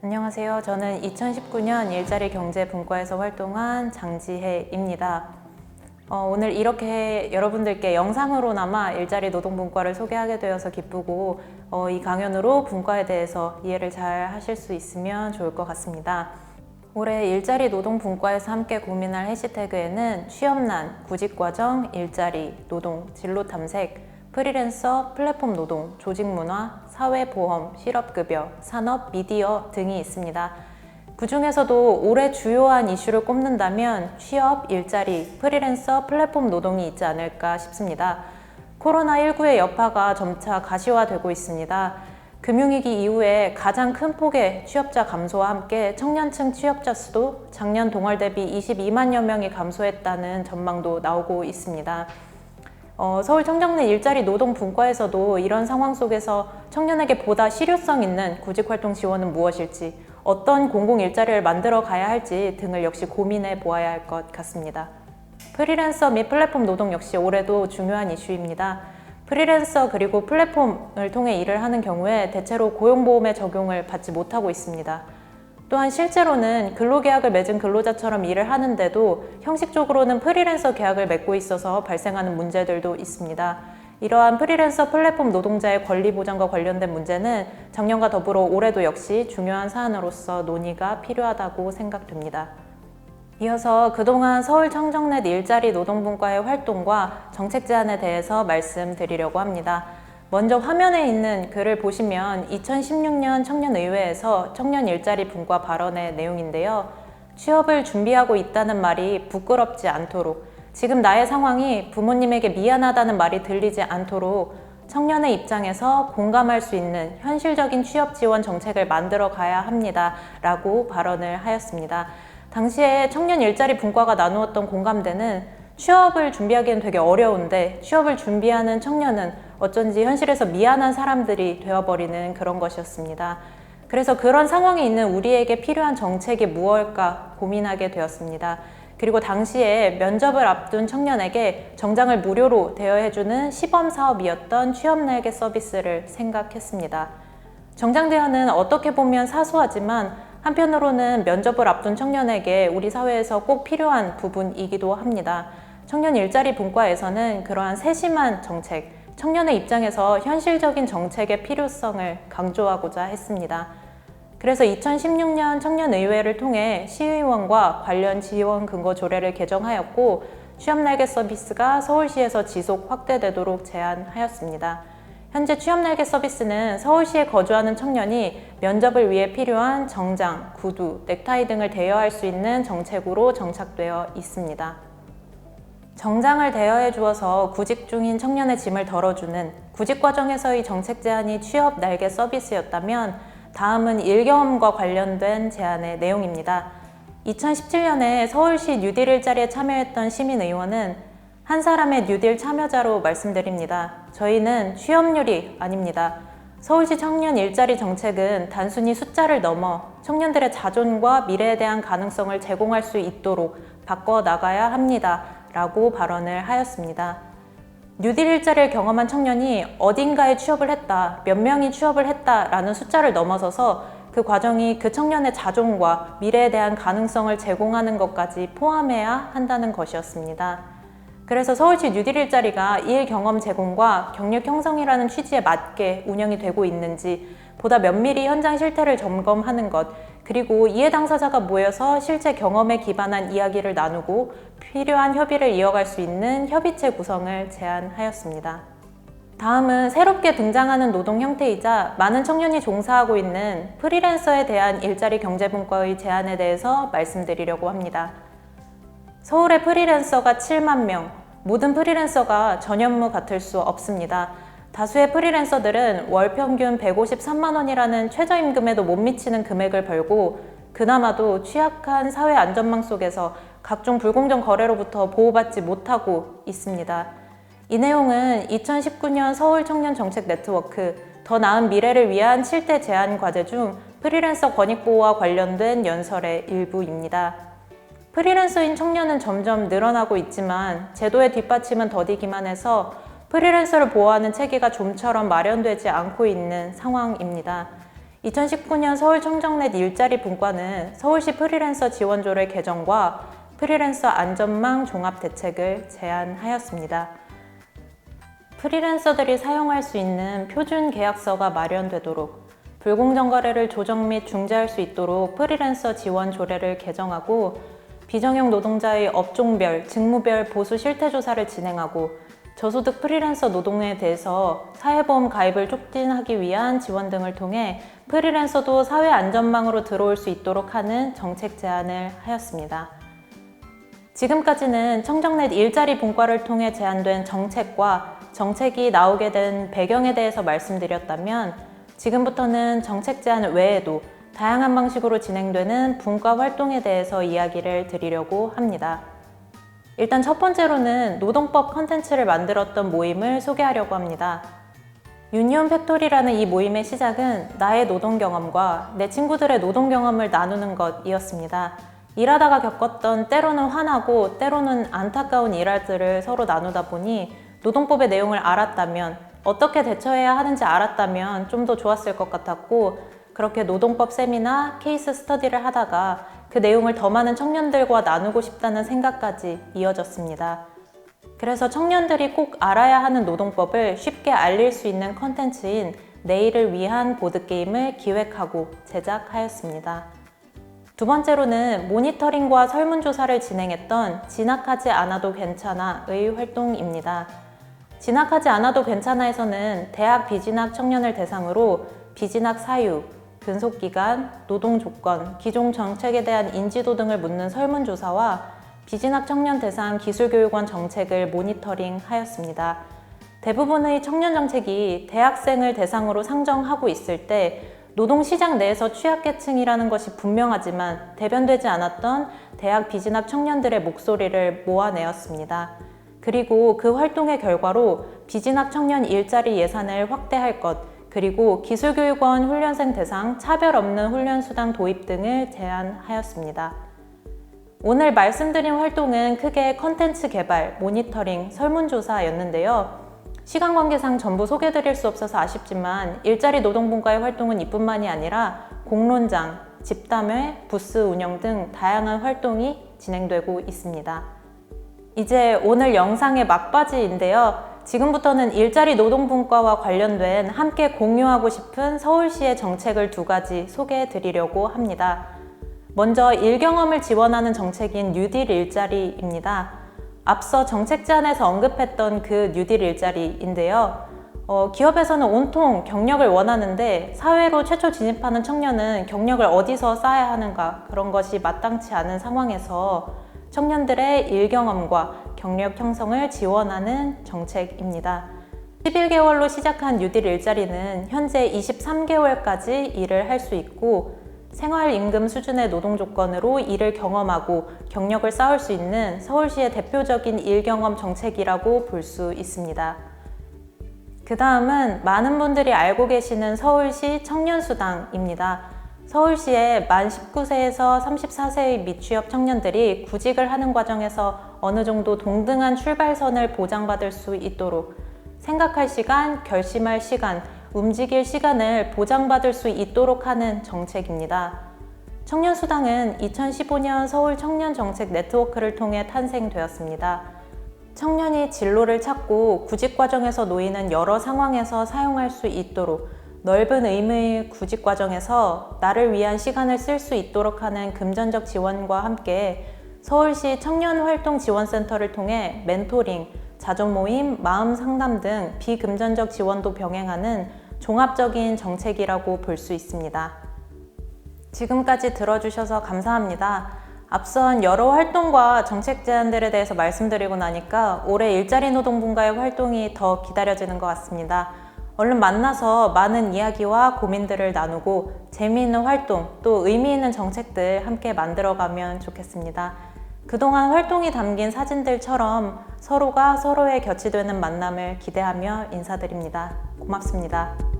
안녕하세요. 저는 2019년 일자리 경제 분과에서 활동한 장지혜입니다. 오늘 이렇게 여러분들께 영상으로나마 일자리 노동 분과를 소개하게 되어서 기쁘고 이 강연으로 분과에 대해서 이해를 잘 하실 수 있으면 좋을 것 같습니다. 올해 일자리 노동 분과에서 함께 고민할 해시태그에는 취업난, 구직과정, 일자리, 노동, 진로 탐색, 프리랜서, 플랫폼 노동, 조직문화, 사회보험, 실업급여, 산업, 미디어 등이 있습니다. 그 중에서도 올해 주요한 이슈를 꼽는다면 취업, 일자리, 프리랜서, 플랫폼 노동이 있지 않을까 싶습니다. 코로나19의 여파가 점차 가시화되고 있습니다. 금융위기 이후에 가장 큰 폭의 취업자 감소와 함께 청년층 취업자 수도 작년 동월 대비 22만여 명이 감소했다는 전망도 나오고 있습니다. 서울 청정리 일자리 노동 분과에서도 이런 상황 속에서 청년에게 보다 실효성 있는 구직활동 지원은 무엇일지, 어떤 공공 일자리를 만들어 가야 할지 등을 역시 고민해 보아야 할 것 같습니다. 프리랜서 및 플랫폼 노동 역시 올해도 중요한 이슈입니다. 프리랜서 그리고 플랫폼을 통해 일을 하는 경우에 대체로 고용보험의 적용을 받지 못하고 있습니다. 또한 실제로는 근로계약을 맺은 근로자처럼 일을 하는데도 형식적으로는 프리랜서 계약을 맺고 있어서 발생하는 문제들도 있습니다. 이러한 프리랜서 플랫폼 노동자의 권리 보장과 관련된 문제는 작년과 더불어 올해도 역시 중요한 사안으로서 논의가 필요하다고 생각됩니다. 이어서 그동안 서울 청정넷 일자리 노동분과의 활동과 정책 제안에 대해서 말씀드리려고 합니다. 먼저 화면에 있는 글을 보시면 2016년 청년의회에서 청년 일자리 분과 발언의 내용인데요. 취업을 준비하고 있다는 말이 부끄럽지 않도록, 지금 나의 상황이 부모님에게 미안하다는 말이 들리지 않도록 청년의 입장에서 공감할 수 있는 현실적인 취업 지원 정책을 만들어 가야 합니다. 라고 발언을 하였습니다. 당시에 청년 일자리 분과가 나누었던 공감대는 취업을 준비하기엔 되게 어려운데 취업을 준비하는 청년은 어쩐지 현실에서 미안한 사람들이 되어버리는 그런 것이었습니다. 그래서 그런 상황에 있는 우리에게 필요한 정책이 무엇일까 고민하게 되었습니다. 그리고 당시에 면접을 앞둔 청년에게 정장을 무료로 대여해주는 시범 사업이었던 취업날개 서비스를 생각했습니다. 정장 대여는 어떻게 보면 사소하지만 한편으로는 면접을 앞둔 청년에게 우리 사회에서 꼭 필요한 부분이기도 합니다. 청년 일자리 분과에서는 그러한 세심한 정책, 청년의 입장에서 현실적인 정책의 필요성을 강조하고자 했습니다. 그래서 2016년 청년의회를 통해 시의원과 관련 지원 근거 조례를 개정하였고 취업날개 서비스가 서울시에서 지속 확대되도록 제안하였습니다. 현재 취업날개 서비스는 서울시에 거주하는 청년이 면접을 위해 필요한 정장, 구두, 넥타이 등을 대여할 수 있는 정책으로 정착되어 있습니다. 정장을 대여해 주어서 구직 중인 청년의 짐을 덜어주는 구직 과정에서의 정책 제안이 취업 날개 서비스였다면 다음은 일경험과 관련된 제안의 내용입니다. 2017년에 서울시 뉴딜 일자리에 참여했던 시민의원은 한 사람의 뉴딜 참여자로 말씀드립니다. 저희는 취업률이 아닙니다. 서울시 청년 일자리 정책은 단순히 숫자를 넘어 청년들의 자존과 미래에 대한 가능성을 제공할 수 있도록 바꿔나가야 합니다. 라고 발언을 하였습니다. 뉴딜 일자리를 경험한 청년이 어딘가에 취업을 했다, 몇 명이 취업을 했다라는 숫자를 넘어서서 그 과정이 그 청년의 자존과 미래에 대한 가능성을 제공하는 것까지 포함해야 한다는 것이었습니다. 그래서 서울시 뉴딜 일자리가 일 경험 제공과 경력 형성이라는 취지에 맞게 운영이 되고 있는지 보다 면밀히 현장 실태를 점검하는 것, 그리고 이해 당사자가 모여서 실제 경험에 기반한 이야기를 나누고 필요한 협의를 이어갈 수 있는 협의체 구성을 제안하였습니다. 다음은 새롭게 등장하는 노동 형태이자 많은 청년이 종사하고 있는 프리랜서에 대한 일자리 경제분과의 제안에 대해서 말씀드리려고 합니다. 서울의 프리랜서가 7만 명, 모든 프리랜서가 전현무 같을 수 없습니다. 다수의 프리랜서들은 월 평균 153만 원이라는 최저임금에도 못 미치는 금액을 벌고 그나마도 취약한 사회 안전망 속에서 각종 불공정 거래로부터 보호받지 못하고 있습니다. 이 내용은 2019년 서울 청년 정책 네트워크 더 나은 미래를 위한 7대 제안 과제 중 프리랜서 권익 보호와 관련된 연설의 일부입니다. 프리랜서인 청년은 점점 늘어나고 있지만 제도의 뒷받침은 더디기만 해서 프리랜서를 보호하는 체계가 좀처럼 마련되지 않고 있는 상황입니다. 2019년 서울청정넷 일자리 분과는 서울시 프리랜서 지원조례 개정과 프리랜서 안전망 종합 대책을 제안하였습니다. 프리랜서들이 사용할 수 있는 표준 계약서가 마련되도록, 불공정 거래를 조정 및 중재할 수 있도록 프리랜서 지원 조례를 개정하고, 비정형 노동자의 업종별, 직무별 보수 실태 조사를 진행하고, 저소득 프리랜서 노동에 대해서 사회보험 가입을 촉진하기 위한 지원 등을 통해 프리랜서도 사회 안전망으로 들어올 수 있도록 하는 정책 제안을 하였습니다. 지금까지는 청정넷 일자리 분과를 통해 제안된 정책과 정책이 나오게 된 배경에 대해서 말씀드렸다면, 지금부터는 정책 제안 외에도 다양한 방식으로 진행되는 분과 활동에 대해서 이야기를 드리려고 합니다. 일단 첫 번째로는 노동법 컨텐츠를 만들었던 모임을 소개하려고 합니다. 유니온 팩토리라는 이 모임의 시작은 나의 노동 경험과 내 친구들의 노동 경험을 나누는 것이었습니다. 일하다가 겪었던 때로는 화나고 때로는 안타까운 일들을 서로 나누다 보니 노동법의 내용을 알았다면, 어떻게 대처해야 하는지 알았다면 좀 더 좋았을 것 같았고, 그렇게 노동법 세미나 케이스 스터디를 하다가 그 내용을 더 많은 청년들과 나누고 싶다는 생각까지 이어졌습니다. 그래서 청년들이 꼭 알아야 하는 노동법을 쉽게 알릴 수 있는 컨텐츠인 내일을 위한 보드게임을 기획하고 제작하였습니다. 두 번째로는 모니터링과 설문조사를 진행했던 진학하지 않아도 괜찮아의 활동입니다. 진학하지 않아도 괜찮아에서는 대학 비진학 청년을 대상으로 비진학 사유, 근속기간, 노동조건, 기존 정책에 대한 인지도 등을 묻는 설문조사와 비진학 청년 대상 기술교육원 정책을 모니터링하였습니다. 대부분의 청년 정책이 대학생을 대상으로 상정하고 있을 때 노동시장 내에서 취약계층이라는 것이 분명하지만 대변되지 않았던 대학 비진학 청년들의 목소리를 모아내었습니다. 그리고 그 활동의 결과로 비진학 청년 일자리 예산을 확대할 것, 그리고 기술교육원 훈련생 대상 차별 없는 훈련수당 도입 등을 제안하였습니다. 오늘 말씀드린 활동은 크게 컨텐츠 개발, 모니터링, 설문조사였는데요. 시간 관계상 전부 소개드릴 수 없어서 아쉽지만 일자리 노동분과의 활동은 이뿐만이 아니라 공론장, 집담회, 부스 운영 등 다양한 활동이 진행되고 있습니다. 이제 오늘 영상의 막바지인데요. 지금부터는 일자리 노동분과와 관련된 함께 공유하고 싶은 서울시의 정책을 두 가지 소개해 드리려고 합니다. 먼저 일경험을 지원하는 정책인 뉴딜 일자리입니다. 앞서 정책 제안에서 언급했던 그 뉴딜 일자리인데요. 기업에서는 온통 경력을 원하는데 사회로 최초 진입하는 청년은 경력을 어디서 쌓아야 하는가, 그런 것이 마땅치 않은 상황에서 청년들의 일경험과 경력 형성을 지원하는 정책입니다. 11개월로 시작한 뉴딜 일자리는 현재 23개월까지 일을 할 수 있고 생활임금 수준의 노동조건으로 일을 경험하고 경력을 쌓을 수 있는 서울시의 대표적인 일경험 정책이라고 볼 수 있습니다. 그 다음은 많은 분들이 알고 계시는 서울시 청년수당입니다. 서울시에 만 19세에서 34세의 미취업 청년들이 구직을 하는 과정에서 어느 정도 동등한 출발선을 보장받을 수 있도록 생각할 시간, 결심할 시간, 움직일 시간을 보장받을 수 있도록 하는 정책입니다. 청년수당은 2015년 서울 청년정책 네트워크를 통해 탄생되었습니다. 청년이 진로를 찾고 구직 과정에서 놓이는 여러 상황에서 사용할 수 있도록 넓은 의미의 구직 과정에서 나를 위한 시간을 쓸 수 있도록 하는 금전적 지원과 함께 서울시 청년활동지원센터를 통해 멘토링, 자조모임, 마음상담 등 비금전적 지원도 병행하는 종합적인 정책이라고 볼 수 있습니다. 지금까지 들어주셔서 감사합니다. 앞선 여러 활동과 정책 제안들에 대해서 말씀드리고 나니까 올해 일자리 노동분과의 활동이 더 기다려지는 것 같습니다. 얼른 만나서 많은 이야기와 고민들을 나누고 재미있는 활동, 또 의미 있는 정책들 함께 만들어가면 좋겠습니다. 그동안 활동이 담긴 사진들처럼 서로가 서로의 곁이 되는 만남을 기대하며 인사드립니다. 고맙습니다.